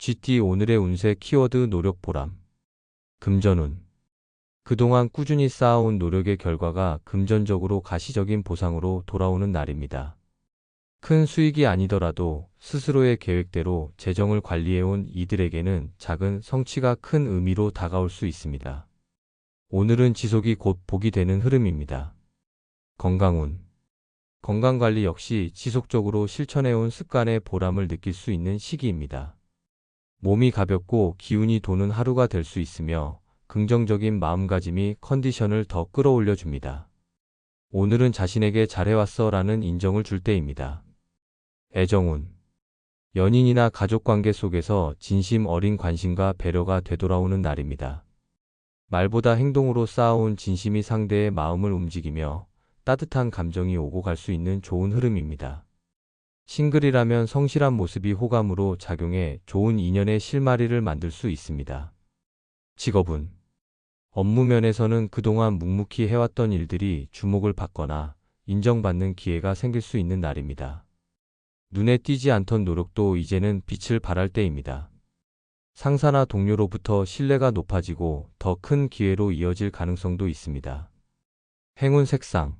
GT 오늘의 운세 키워드 노력 보람. 금전운. 그동안 꾸준히 쌓아온 노력의 결과가 금전적으로 가시적인 보상으로 돌아오는 날입니다. 큰 수익이 아니더라도 스스로의 계획대로 재정을 관리해온 이들에게는 작은 성취가 큰 의미로 다가올 수 있습니다. 오늘은 지속이 곧 복이 되는 흐름입니다. 건강운. 건강관리 역시 지속적으로 실천해온 습관의 보람을 느낄 수 있는 시기입니다. 몸이 가볍고 기운이 도는 하루가 될 수 있으며 긍정적인 마음가짐이 컨디션을 더 끌어올려 줍니다. 오늘은 자신에게 잘해왔어 라는 인정을 줄 때입니다. 애정운. 연인이나 가족관계 속에서 진심 어린 관심과 배려가 되돌아오는 날입니다. 말보다 행동으로 쌓아온 진심이 상대의 마음을 움직이며 따뜻한 감정이 오고 갈 수 있는 좋은 흐름입니다. 싱글이라면 성실한 모습이 호감으로 작용해 좋은 인연의 실마리를 만들 수 있습니다. 직업운. 업무 면에서는 그동안 묵묵히 해왔던 일들이 주목을 받거나 인정받는 기회가 생길 수 있는 날입니다. 눈에 띄지 않던 노력도 이제는 빛을 발할 때입니다. 상사나 동료로부터 신뢰가 높아지고 더 큰 기회로 이어질 가능성도 있습니다. 행운 색상.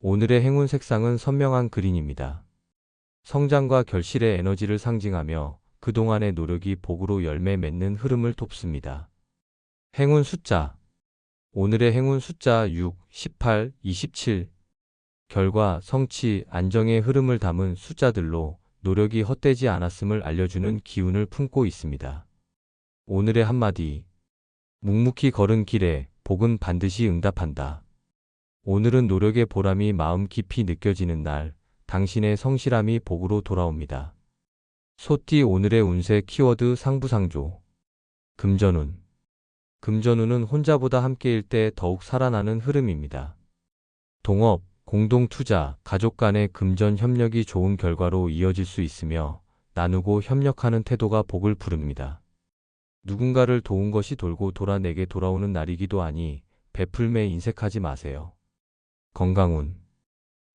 오늘의 행운 색상은 선명한 그린입니다. 성장과 결실의 에너지를 상징하며 그동안의 노력이 복으로 열매 맺는 흐름을 돕습니다. 행운 숫자. 오늘의 행운 숫자 6, 18, 27. 결과, 성취, 안정의 흐름을 담은 숫자들로 노력이 헛되지 않았음을 알려주는 기운을 품고 있습니다. 오늘의 한마디. 묵묵히 걸은 길에 복은 반드시 응답한다. 오늘은 노력의 보람이 마음 깊이 느껴지는 날, 당신의 성실함이 복으로 돌아옵니다. 소띠 오늘의 운세 키워드 상부상조. 금전운. 금전운은 혼자보다 함께일 때 더욱 살아나는 흐름입니다. 동업, 공동투자, 가족 간의 금전 협력이 좋은 결과로 이어질 수 있으며 나누고 협력하는 태도가 복을 부릅니다. 누군가를 도운 것이 돌고 돌아 내게 돌아오는 날이기도 하니 베풀매 인색하지 마세요. 건강운.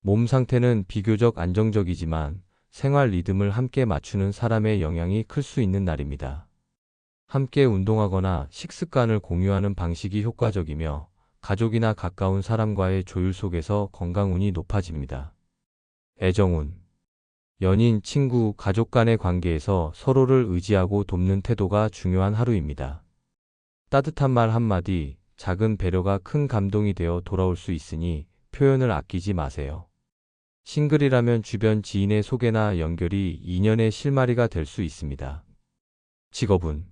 몸 상태는 비교적 안정적이지만 생활 리듬을 함께 맞추는 사람의 영향이 클 수 있는 날입니다. 함께 운동하거나 식습관을 공유하는 방식이 효과적이며 가족이나 가까운 사람과의 조율 속에서 건강운이 높아집니다. 애정운. 연인, 친구, 가족 간의 관계에서 서로를 의지하고 돕는 태도가 중요한 하루입니다. 따뜻한 말 한마디, 작은 배려가 큰 감동이 되어 돌아올 수 있으니 표현을 아끼지 마세요. 싱글이라면 주변 지인의 소개나 연결이 인연의 실마리가 될 수 있습니다. 직업운.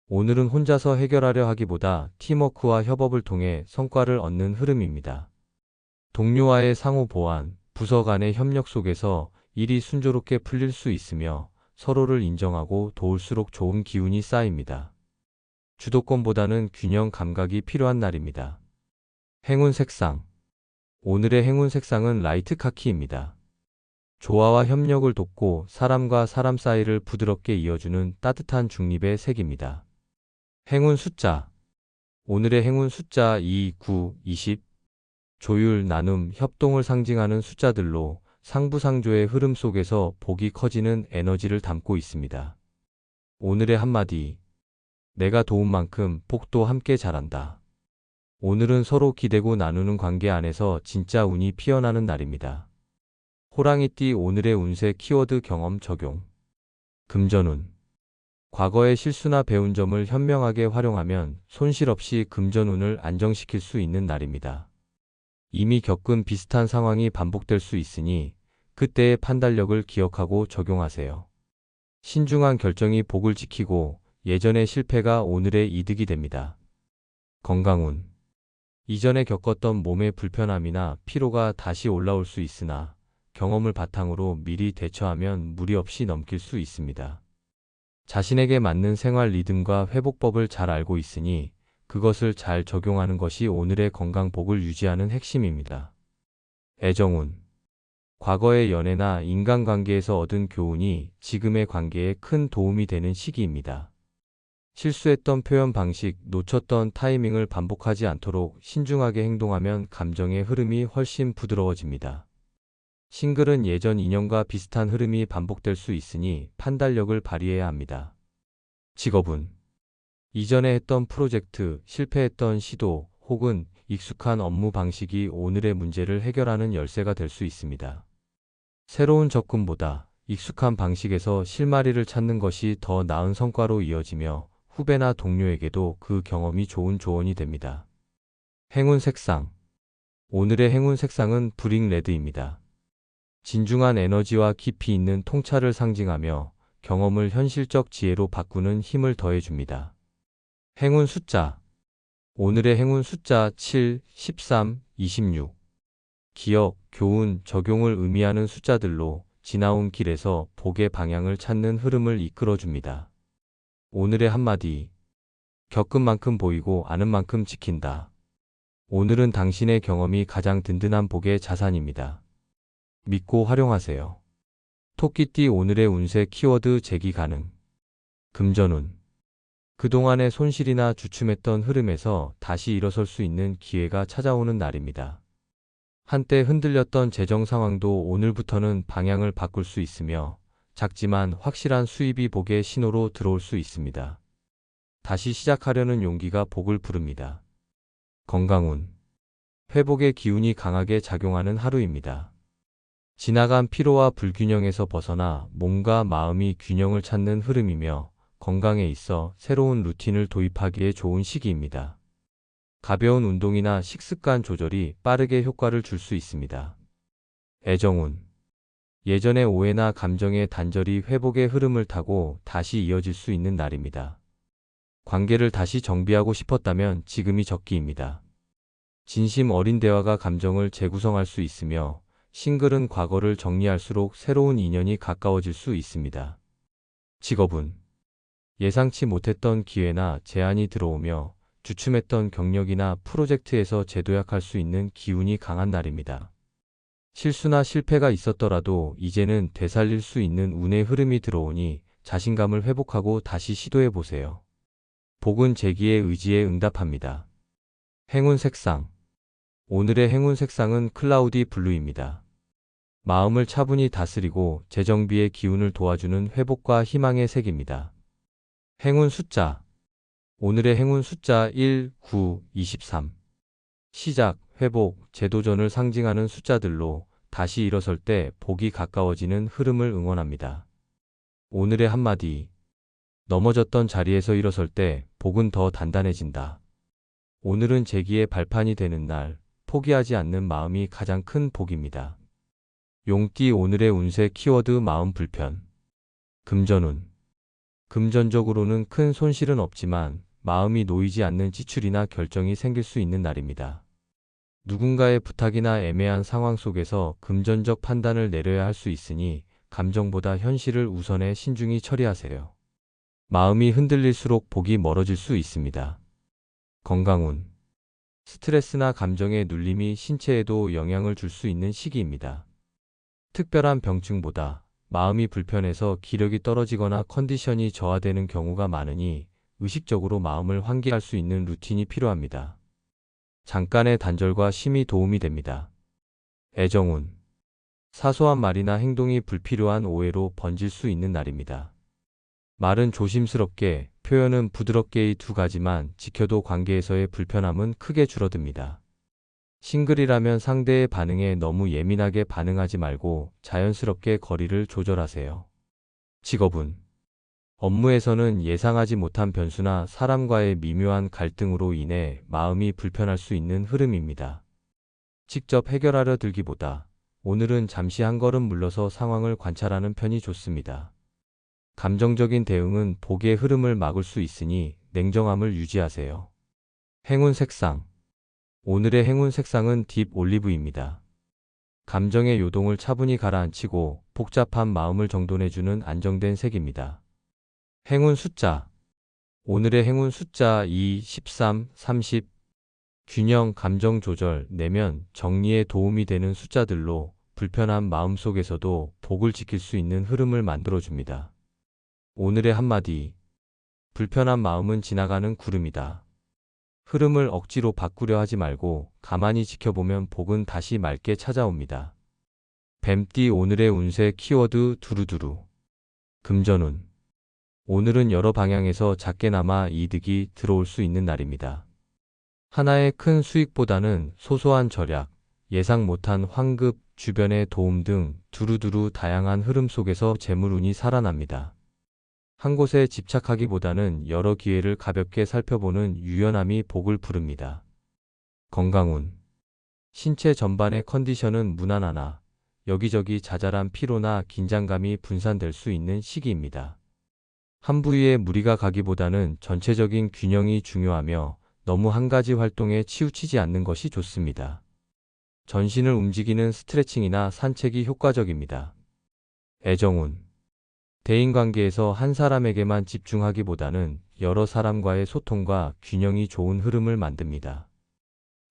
오늘은 혼자서 해결하려 하기보다 팀워크와 협업을 통해 성과를 얻는 흐름입니다. 동료와의 상호 보완, 부서 간의 협력 속에서 일이 순조롭게 풀릴 수 있으며 서로를 인정하고 도울수록 좋은 기운이 쌓입니다. 주도권보다는 균형 감각이 필요한 날입니다. 행운 색상. 오늘의 행운 색상은 라이트 카키입니다. 조화와 협력을 돕고 사람과 사람 사이를 부드럽게 이어주는 따뜻한 중립의 색입니다. 행운 숫자. 오늘의 행운 숫자 2, 9, 20. 조율, 나눔, 협동을 상징하는 숫자들로 상부상조의 흐름 속에서 복이 커지는 에너지를 담고 있습니다. 오늘의 한마디. 내가 도운 만큼 복도 함께 자란다. 오늘은 서로 기대고 나누는 관계 안에서 진짜 운이 피어나는 날입니다. 호랑이띠 오늘의 운세 키워드 경험 적용. 금전운. 과거의 실수나 배운 점을 현명하게 활용하면 손실 없이 금전운을 안정시킬 수 있는 날입니다. 이미 겪은 비슷한 상황이 반복될 수 있으니 그때의 판단력을 기억하고 적용하세요. 신중한 결정이 복을 지키고 예전의 실패가 오늘의 이득이 됩니다. 건강운. 이전에 겪었던 몸의 불편함이나 피로가 다시 올라올 수 있으나 경험을 바탕으로 미리 대처하면 무리 없이 넘길 수 있습니다. 자신에게 맞는 생활 리듬과 회복법을 잘 알고 있으니 그것을 잘 적용하는 것이 오늘의 건강 복을 유지하는 핵심입니다. 애정운. 과거의 연애나 인간관계에서 얻은 교훈이 지금의 관계에 큰 도움이 되는 시기입니다. 실수했던 표현 방식, 놓쳤던 타이밍을 반복하지 않도록 신중하게 행동하면 감정의 흐름이 훨씬 부드러워집니다. 싱글은 예전 인연과 비슷한 흐름이 반복될 수 있으니 판단력을 발휘해야 합니다. 직업은 이전에 했던 프로젝트, 실패했던 시도 혹은 익숙한 업무 방식이 오늘의 문제를 해결하는 열쇠가 될 수 있습니다. 새로운 접근보다 익숙한 방식에서 실마리를 찾는 것이 더 나은 성과로 이어지며 후배나 동료에게도 그 경험이 좋은 조언이 됩니다. 행운 색상. 오늘의 행운 색상은 브릭 레드입니다. 진중한 에너지와 깊이 있는 통찰을 상징하며 경험을 현실적 지혜로 바꾸는 힘을 더해줍니다. 행운 숫자. 오늘의 행운 숫자 7, 13, 26. 기억, 교훈, 적용을 의미하는 숫자들로 지나온 길에서 복의 방향을 찾는 흐름을 이끌어줍니다. 오늘의 한마디. 겪은 만큼 보이고 아는 만큼 지킨다. 오늘은 당신의 경험이 가장 든든한 복의 자산입니다. 믿고 활용하세요. 토끼띠 오늘의 운세 키워드 제기 가능. 금전운. 그동안의 손실이나 주춤했던 흐름에서 다시 일어설 수 있는 기회가 찾아오는 날입니다. 한때 흔들렸던 재정 상황도 오늘부터는 방향을 바꿀 수 있으며 작지만 확실한 수입이 복의 신호로 들어올 수 있습니다. 다시 시작하려는 용기가 복을 부릅니다. 건강운. 회복의 기운이 강하게 작용하는 하루입니다. 지나간 피로와 불균형에서 벗어나 몸과 마음이 균형을 찾는 흐름이며 건강에 있어 새로운 루틴을 도입하기에 좋은 시기입니다. 가벼운 운동이나 식습관 조절이 빠르게 효과를 줄 수 있습니다. 애정운. 예전의 오해나 감정의 단절이 회복의 흐름을 타고 다시 이어질 수 있는 날입니다. 관계를 다시 정비하고 싶었다면 지금이 적기입니다. 진심 어린 대화가 감정을 재구성할 수 있으며 싱글은 과거를 정리할수록 새로운 인연이 가까워질 수 있습니다. 직업은 예상치 못했던 기회나 제안이 들어오며 주춤했던 경력이나 프로젝트에서 재도약할 수 있는 기운이 강한 날입니다. 실수나 실패가 있었더라도 이제는 되살릴 수 있는 운의 흐름이 들어오니 자신감을 회복하고 다시 시도해 보세요. 복은 제기의 의지에 응답합니다. 행운 색상. 오늘의 행운 색상은 클라우디 블루입니다. 마음을 차분히 다스리고 재정비의 기운을 도와주는 회복과 희망의 색입니다. 행운 숫자. 오늘의 행운 숫자 1, 9, 23. 시작, 회복, 재도전을 상징하는 숫자들로 다시 일어설 때 복이 가까워지는 흐름을 응원합니다. 오늘의 한마디. 넘어졌던 자리에서 일어설 때 복은 더 단단해진다. 오늘은 재기의 발판이 되는 날, 포기하지 않는 마음이 가장 큰 복입니다. 용띠 오늘의 운세 키워드 마음 불편. 금전운. 금전적으로는 큰 손실은 없지만 마음이 놓이지 않는 지출이나 결정이 생길 수 있는 날입니다. 누군가의 부탁이나 애매한 상황 속에서 금전적 판단을 내려야 할 수 있으니 감정보다 현실을 우선해 신중히 처리하세요. 마음이 흔들릴수록 복이 멀어질 수 있습니다. 건강운. 스트레스나 감정의 눌림이 신체에도 영향을 줄 수 있는 시기입니다. 특별한 병증보다 마음이 불편해서 기력이 떨어지거나 컨디션이 저하되는 경우가 많으니 의식적으로 마음을 환기할 수 있는 루틴이 필요합니다. 잠깐의 단절과 쉼이 도움이 됩니다. 애정운. 사소한 말이나 행동이 불필요한 오해로 번질 수 있는 날입니다. 말은 조심스럽게, 표현은 부드럽게의 두 가지만 지켜도 관계에서의 불편함은 크게 줄어듭니다. 싱글이라면 상대의 반응에 너무 예민하게 반응하지 말고 자연스럽게 거리를 조절하세요. 직업은 업무에서는 예상하지 못한 변수나 사람과의 미묘한 갈등으로 인해 마음이 불편할 수 있는 흐름입니다. 직접 해결하려 들기보다 오늘은 잠시 한 걸음 물러서 상황을 관찰하는 편이 좋습니다. 감정적인 대응은 복의 흐름을 막을 수 있으니 냉정함을 유지하세요. 행운 색상. 오늘의 행운 색상은 딥 올리브입니다. 감정의 요동을 차분히 가라앉히고 복잡한 마음을 정돈해주는 안정된 색입니다. 행운 숫자. 오늘의 행운 숫자 2, 13, 30. 균형, 감정 조절, 내면, 정리에 도움이 되는 숫자들로 불편한 마음 속에서도 복을 지킬 수 있는 흐름을 만들어줍니다. 오늘의 한마디. 불편한 마음은 지나가는 구름이다. 흐름을 억지로 바꾸려 하지 말고 가만히 지켜보면 복은 다시 맑게 찾아옵니다. 뱀띠 오늘의 운세 키워드 두루두루. 금전운. 오늘은 여러 방향에서 작게나마 이득이 들어올 수 있는 날입니다. 하나의 큰 수익보다는 소소한 절약, 예상 못한 환급, 주변의 도움 등 두루두루 다양한 흐름 속에서 재물운이 살아납니다. 한 곳에 집착하기보다는 여러 기회를 가볍게 살펴보는 유연함이 복을 부릅니다. 건강운. 신체 전반의 컨디션은 무난하나 여기저기 자잘한 피로나 긴장감이 분산될 수 있는 시기입니다. 한 부위에 무리가 가기보다는 전체적인 균형이 중요하며 너무 한 가지 활동에 치우치지 않는 것이 좋습니다. 전신을 움직이는 스트레칭이나 산책이 효과적입니다. 애정운. 대인관계에서 한 사람에게만 집중하기보다는 여러 사람과의 소통과 균형이 좋은 흐름을 만듭니다.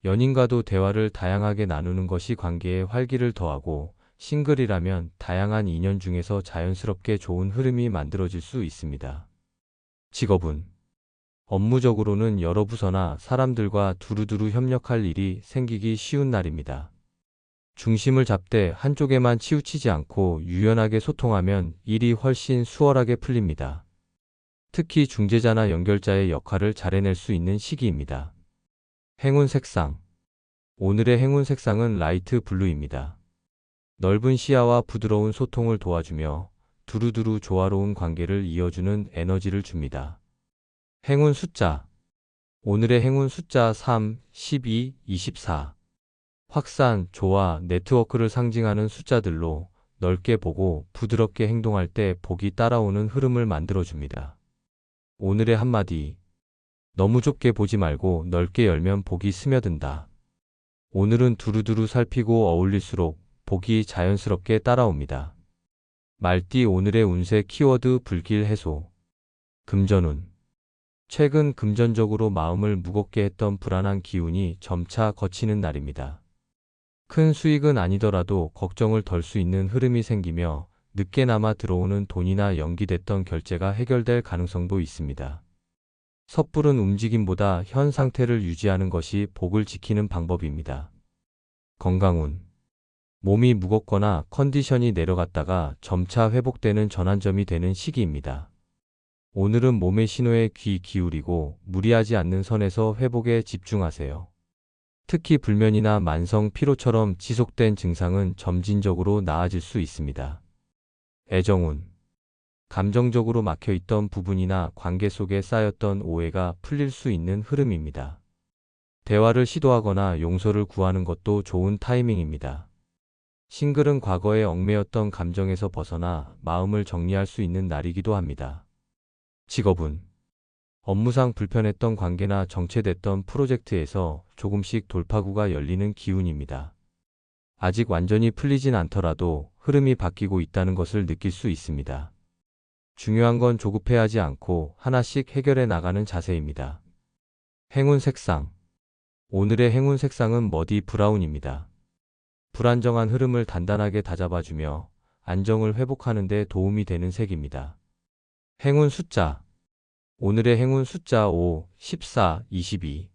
연인과도 대화를 다양하게 나누는 것이 관계에 활기를 더하고 싱글이라면 다양한 인연 중에서 자연스럽게 좋은 흐름이 만들어질 수 있습니다. 직업운. 업무적으로는 여러 부서나 사람들과 두루두루 협력할 일이 생기기 쉬운 날입니다. 중심을 잡되 한쪽에만 치우치지 않고 유연하게 소통하면 일이 훨씬 수월하게 풀립니다. 특히 중재자나 연결자의 역할을 잘 해낼 수 있는 시기입니다. 행운 색상. 오늘의 행운 색상은 라이트 블루입니다. 넓은 시야와 부드러운 소통을 도와주며 두루두루 조화로운 관계를 이어주는 에너지를 줍니다. 행운 숫자. 오늘의 행운 숫자 3, 12, 24. 확산, 조화, 네트워크를 상징하는 숫자들로 넓게 보고 부드럽게 행동할 때 복이 따라오는 흐름을 만들어줍니다. 오늘의 한마디. 너무 좁게 보지 말고 넓게 열면 복이 스며든다. 오늘은 두루두루 살피고 어울릴수록 복이 자연스럽게 따라옵니다. 말띠. 오늘의 운세 키워드 불길 해소. 금전운. 최근 금전적으로 마음을 무겁게 했던 불안한 기운이 점차 걷히는 날입니다. 큰 수익은 아니더라도 걱정을 덜 수 있는 흐름이 생기며 늦게나마 들어오는 돈이나 연기됐던 결제가 해결될 가능성도 있습니다. 섣부른 움직임보다 현 상태를 유지하는 것이 복을 지키는 방법입니다. 건강운. 몸이 무겁거나 컨디션이 내려갔다가 점차 회복되는 전환점이 되는 시기입니다. 오늘은 몸의 신호에 귀 기울이고 무리하지 않는 선에서 회복에 집중하세요. 특히 불면이나 만성 피로처럼 지속된 증상은 점진적으로 나아질 수 있습니다. 애정운. 감정적으로 막혀있던 부분이나 관계 속에 쌓였던 오해가 풀릴 수 있는 흐름입니다. 대화를 시도하거나 용서를 구하는 것도 좋은 타이밍입니다. 싱글은 과거에 얽매였던 감정에서 벗어나 마음을 정리할 수 있는 날이기도 합니다. 직업운. 업무상 불편했던 관계나 정체됐던 프로젝트에서 조금씩 돌파구가 열리는 기운입니다. 아직 완전히 풀리진 않더라도 흐름이 바뀌고 있다는 것을 느낄 수 있습니다. 중요한 건 조급해하지 않고 하나씩 해결해 나가는 자세입니다. 행운 색상. 오늘의 행운 색상은 머디 브라운입니다. 불안정한 흐름을 단단하게 다잡아주며 안정을 회복하는 데 도움이 되는 색입니다. 행운 숫자. 오늘의 행운 숫자 5, 14, 22.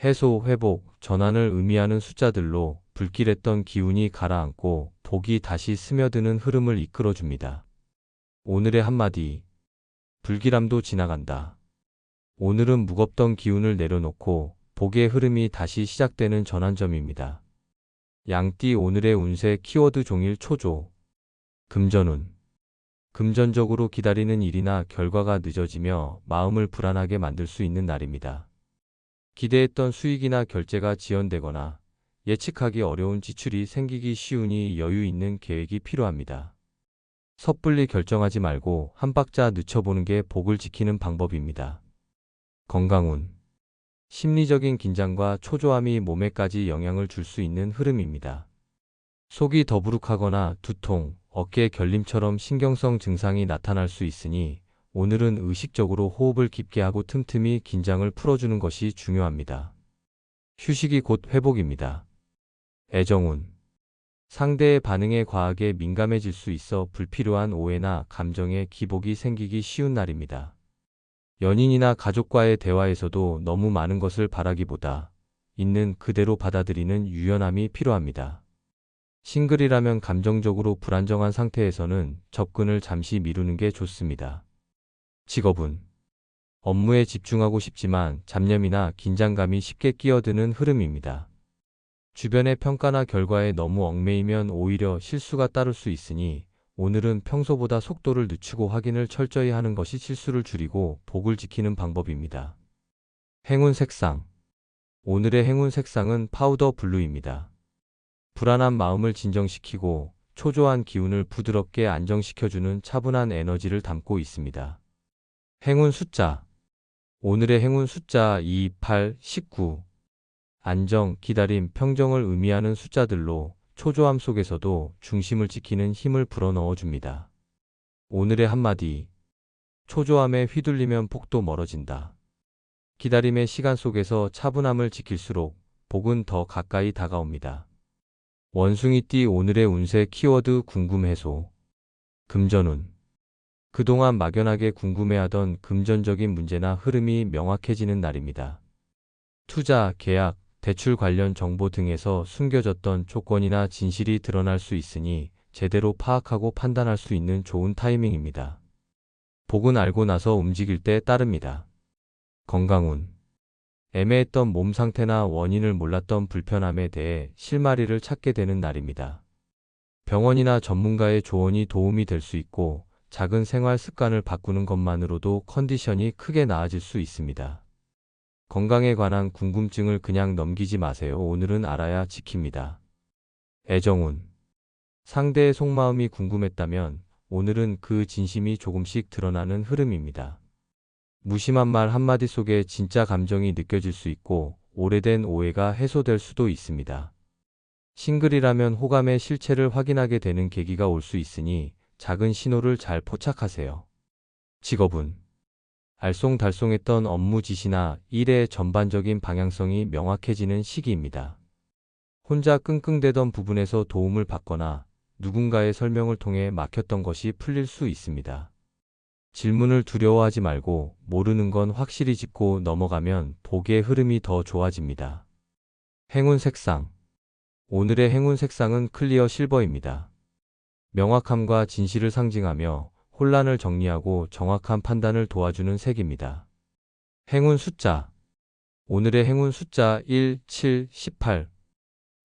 해소, 회복, 전환을 의미하는 숫자들로 불길했던 기운이 가라앉고 복이 다시 스며드는 흐름을 이끌어줍니다. 오늘의 한마디. 불길함도 지나간다. 오늘은 무겁던 기운을 내려놓고 복의 흐름이 다시 시작되는 전환점입니다. 양띠. 오늘의 운세 키워드 종일 초조. 금전운. 금전적으로 기다리는 일이나 결과가 늦어지며 마음을 불안하게 만들 수 있는 날입니다. 기대했던 수익이나 결제가 지연되거나 예측하기 어려운 지출이 생기기 쉬우니 여유 있는 계획이 필요합니다. 섣불리 결정하지 말고 한 박자 늦춰보는 게 복을 지키는 방법입니다. 건강운. 심리적인 긴장과 초조함이 몸에까지 영향을 줄 수 있는 흐름입니다. 속이 더부룩하거나 두통, 어깨 결림처럼 신경성 증상이 나타날 수 있으니 오늘은 의식적으로 호흡을 깊게 하고 틈틈이 긴장을 풀어주는 것이 중요합니다. 휴식이 곧 회복입니다. 애정운. 상대의 반응에 과하게 민감해질 수 있어 불필요한 오해나 감정의 기복이 생기기 쉬운 날입니다. 연인이나 가족과의 대화에서도 너무 많은 것을 바라기보다 있는 그대로 받아들이는 유연함이 필요합니다. 싱글이라면 감정적으로 불안정한 상태에서는 접근을 잠시 미루는 게 좋습니다. 직업운. 업무에 집중하고 싶지만 잡념이나 긴장감이 쉽게 끼어드는 흐름입니다. 주변의 평가나 결과에 너무 얽매이면 오히려 실수가 따를 수 있으니 오늘은 평소보다 속도를 늦추고 확인을 철저히 하는 것이 실수를 줄이고 복을 지키는 방법입니다. 행운 색상. 오늘의 행운 색상은 파우더 블루입니다. 불안한 마음을 진정시키고 초조한 기운을 부드럽게 안정시켜주는 차분한 에너지를 담고 있습니다. 행운 숫자. 오늘의 행운 숫자 2, 8, 19. 안정, 기다림, 평정을 의미하는 숫자들로 초조함 속에서도 중심을 지키는 힘을 불어넣어 줍니다. 오늘의 한마디. 초조함에 휘둘리면 폭도 멀어진다. 기다림의 시간 속에서 차분함을 지킬수록 복은 더 가까이 다가옵니다. 원숭이띠 오늘의 운세 키워드 궁금해소. 금전운. 그동안 막연하게 궁금해하던 금전적인 문제나 흐름이 명확해지는 날입니다. 투자, 계약, 대출 관련 정보 등에서 숨겨졌던 조건이나 진실이 드러날 수 있으니 제대로 파악하고 판단할 수 있는 좋은 타이밍입니다. 복은 알고 나서 움직일 때 따릅니다. 건강운. 애매했던 몸 상태나 원인을 몰랐던 불편함에 대해 실마리를 찾게 되는 날입니다. 병원이나 전문가의 조언이 도움이 될 수 있고 작은 생활 습관을 바꾸는 것만으로도 컨디션이 크게 나아질 수 있습니다. 건강에 관한 궁금증을 그냥 넘기지 마세요. 오늘은 알아야 지킵니다. 애정운. 상대의 속마음이 궁금했다면 오늘은 그 진심이 조금씩 드러나는 흐름입니다. 무심한 말 한마디 속에 진짜 감정이 느껴질 수 있고 오래된 오해가 해소될 수도 있습니다. 싱글이라면 호감의 실체를 확인하게 되는 계기가 올 수 있으니 작은 신호를 잘 포착하세요. 직업운. 알쏭달쏭했던 업무 지시나 일의 전반적인 방향성이 명확해지는 시기입니다. 혼자 끙끙대던 부분에서 도움을 받거나 누군가의 설명을 통해 막혔던 것이 풀릴 수 있습니다. 질문을 두려워하지 말고 모르는 건 확실히 짚고 넘어가면 복의 흐름이 더 좋아집니다. 행운 색상. 오늘의 행운 색상은 클리어 실버입니다. 명확함과 진실을 상징하며 혼란을 정리하고 정확한 판단을 도와주는 색입니다. 행운 숫자. 오늘의 행운 숫자 1, 7, 18.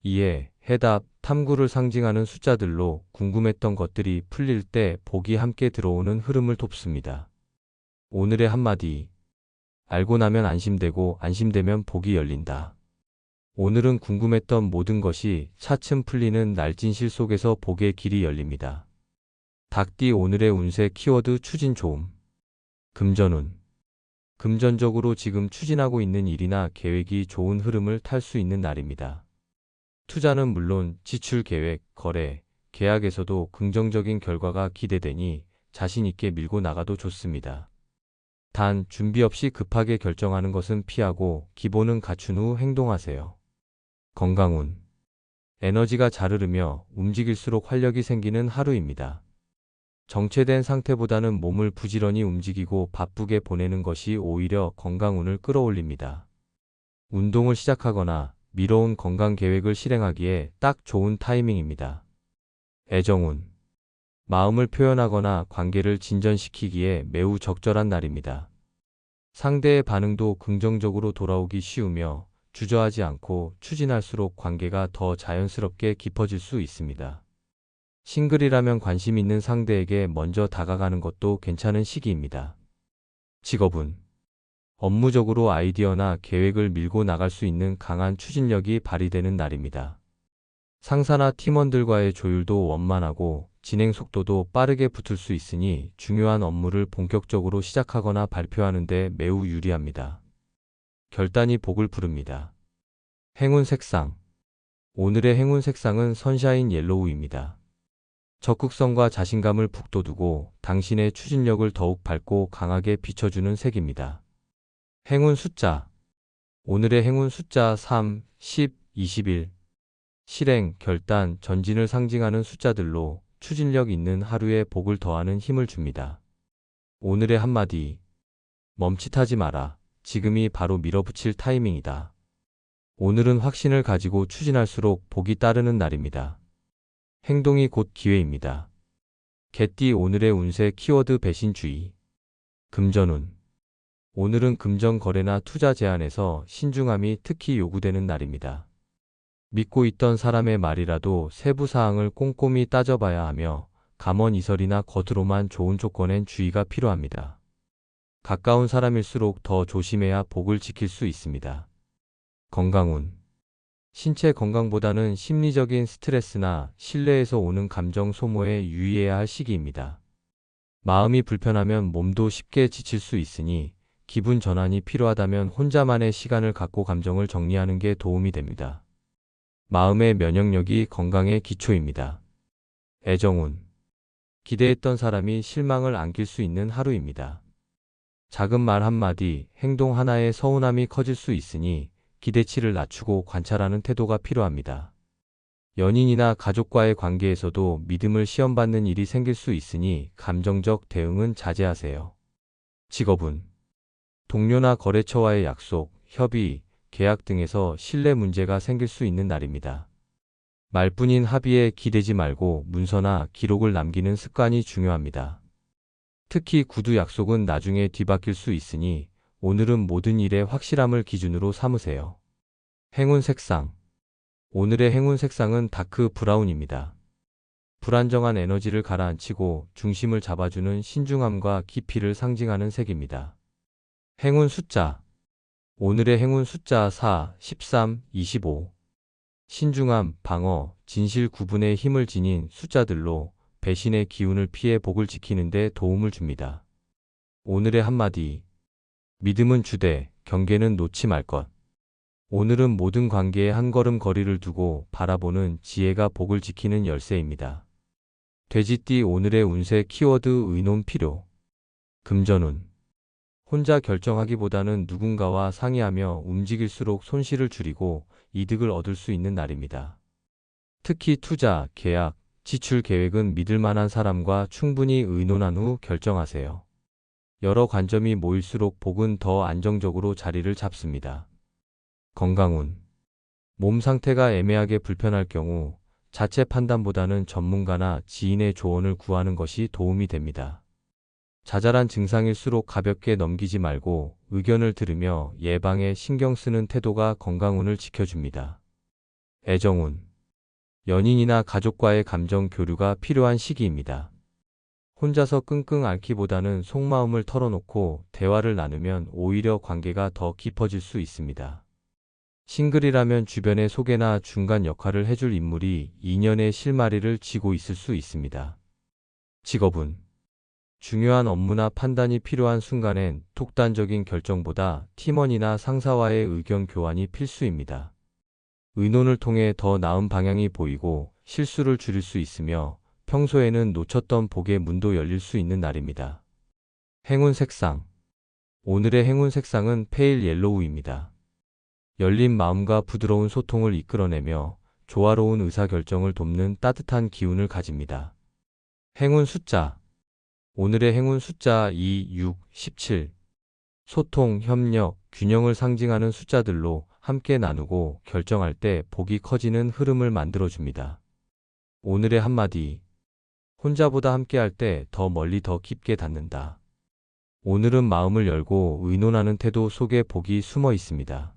이해, 해답, 탐구를 상징하는 숫자들로 궁금했던 것들이 풀릴 때 복이 함께 들어오는 흐름을 돕습니다. 오늘의 한마디. 알고 나면 안심되고 안심되면 복이 열린다. 오늘은 궁금했던 모든 것이 차츰 풀리는 날진실 속에서 복의 길이 열립니다. 닭띠 오늘의 운세 키워드 추진 좋음. 금전운. 금전적으로 지금 추진하고 있는 일이나 계획이 좋은 흐름을 탈 수 있는 날입니다. 투자는 물론 지출 계획, 거래, 계약에서도 긍정적인 결과가 기대되니 자신 있게 밀고 나가도 좋습니다. 단 준비 없이 급하게 결정하는 것은 피하고 기본은 갖춘 후 행동하세요. 건강운. 에너지가 잘 흐르며 움직일수록 활력이 생기는 하루입니다. 정체된 상태보다는 몸을 부지런히 움직이고 바쁘게 보내는 것이 오히려 건강운을 끌어올립니다. 운동을 시작하거나 미뤄온 건강 계획을 실행하기에 딱 좋은 타이밍입니다. 애정운. 마음을 표현하거나 관계를 진전시키기에 매우 적절한 날입니다. 상대의 반응도 긍정적으로 돌아오기 쉬우며 주저하지 않고 추진할수록 관계가 더 자연스럽게 깊어질 수 있습니다. 싱글이라면 관심 있는 상대에게 먼저 다가가는 것도 괜찮은 시기입니다. 직업운. 업무적으로 아이디어나 계획을 밀고 나갈 수 있는 강한 추진력이 발휘되는 날입니다. 상사나 팀원들과의 조율도 원만하고 진행 속도도 빠르게 붙을 수 있으니 중요한 업무를 본격적으로 시작하거나 발표하는 데 매우 유리합니다. 결단이 복을 부릅니다. 행운 색상. 오늘의 행운 색상은 선샤인 옐로우입니다. 적극성과 자신감을 북돋우고 당신의 추진력을 더욱 밝고 강하게 비춰주는 색입니다. 행운 숫자. 오늘의 행운 숫자 3, 10, 21. 실행, 결단, 전진을 상징하는 숫자들로 추진력 있는 하루에 복을 더하는 힘을 줍니다. 오늘의 한마디. 멈칫하지 마라. 지금이 바로 밀어붙일 타이밍이다. 오늘은 확신을 가지고 추진할수록 복이 따르는 날입니다. 행동이 곧 기회입니다. 개띠 오늘의 운세 키워드 배신주의. 금전운. 오늘은 금전 거래나 투자 제안에서 신중함이 특히 요구되는 날입니다. 믿고 있던 사람의 말이라도 세부 사항을 꼼꼼히 따져봐야 하며 감언이설이나 겉으로만 좋은 조건엔 주의가 필요합니다. 가까운 사람일수록 더 조심해야 복을 지킬 수 있습니다. 건강운. 신체 건강보다는 심리적인 스트레스나 신뢰에서 오는 감정 소모에 유의해야 할 시기입니다. 마음이 불편하면 몸도 쉽게 지칠 수 있으니 기분 전환이 필요하다면 혼자만의 시간을 갖고 감정을 정리하는 게 도움이 됩니다. 마음의 면역력이 건강의 기초입니다. 애정운. 기대했던 사람이 실망을 안길 수 있는 하루입니다. 작은 말 한마디, 행동 하나에 서운함이 커질 수 있으니 기대치를 낮추고 관찰하는 태도가 필요합니다. 연인이나 가족과의 관계에서도 믿음을 시험받는 일이 생길 수 있으니 감정적 대응은 자제하세요. 직업운. 동료나 거래처와의 약속, 협의, 계약 등에서 신뢰 문제가 생길 수 있는 날입니다. 말뿐인 합의에 기대지 말고 문서나 기록을 남기는 습관이 중요합니다. 특히 구두 약속은 나중에 뒤바뀔 수 있으니 오늘은 모든 일의 확실함을 기준으로 삼으세요. 행운 색상. 오늘의 행운 색상은 다크 브라운입니다. 불안정한 에너지를 가라앉히고 중심을 잡아주는 신중함과 깊이를 상징하는 색입니다. 행운 숫자. 오늘의 행운 숫자 4, 13, 25. 신중함, 방어, 진실 구분에 힘을 지닌 숫자들로 배신의 기운을 피해 복을 지키는 데 도움을 줍니다. 오늘의 한마디. 믿음은 주되 경계는 놓지 말 것. 오늘은 모든 관계에 한 걸음 거리를 두고 바라보는 지혜가 복을 지키는 열쇠입니다. 돼지띠. 오늘의 운세 키워드 의논 필요. 금전운. 혼자 결정하기보다는 누군가와 상의하며 움직일수록 손실을 줄이고 이득을 얻을 수 있는 날입니다. 특히 투자, 계약, 지출 계획은 믿을 만한 사람과 충분히 의논한 후 결정하세요. 여러 관점이 모일수록 복은 더 안정적으로 자리를 잡습니다. 건강운. 몸 상태가 애매하게 불편할 경우 자체 판단보다는 전문가나 지인의 조언을 구하는 것이 도움이 됩니다. 자잘한 증상일수록 가볍게 넘기지 말고 의견을 들으며 예방에 신경 쓰는 태도가 건강운을 지켜줍니다. 애정운. 연인이나 가족과의 감정 교류가 필요한 시기입니다. 혼자서 끙끙 앓기보다는 속마음을 털어놓고 대화를 나누면 오히려 관계가 더 깊어질 수 있습니다. 싱글이라면 주변의 소개나 중간 역할을 해줄 인물이 인연의 실마리를 쥐고 있을 수 있습니다. 직업운. 중요한 업무나 판단이 필요한 순간엔 독단적인 결정보다 팀원이나 상사와의 의견 교환이 필수입니다. 의논을 통해 더 나은 방향이 보이고 실수를 줄일 수 있으며 평소에는 놓쳤던 복의 문도 열릴 수 있는 날입니다. 행운 색상. 오늘의 행운 색상은 페일 옐로우입니다. 열린 마음과 부드러운 소통을 이끌어내며 조화로운 의사결정을 돕는 따뜻한 기운을 가집니다. 행운 숫자. 오늘의 행운 숫자 2, 6, 17. 소통, 협력, 균형을 상징하는 숫자들로 함께 나누고 결정할 때 복이 커지는 흐름을 만들어줍니다. 오늘의 한마디. 혼자보다 함께할 때 더 멀리 더 깊게 닿는다. 오늘은 마음을 열고 의논하는 태도 속에 복이 숨어 있습니다.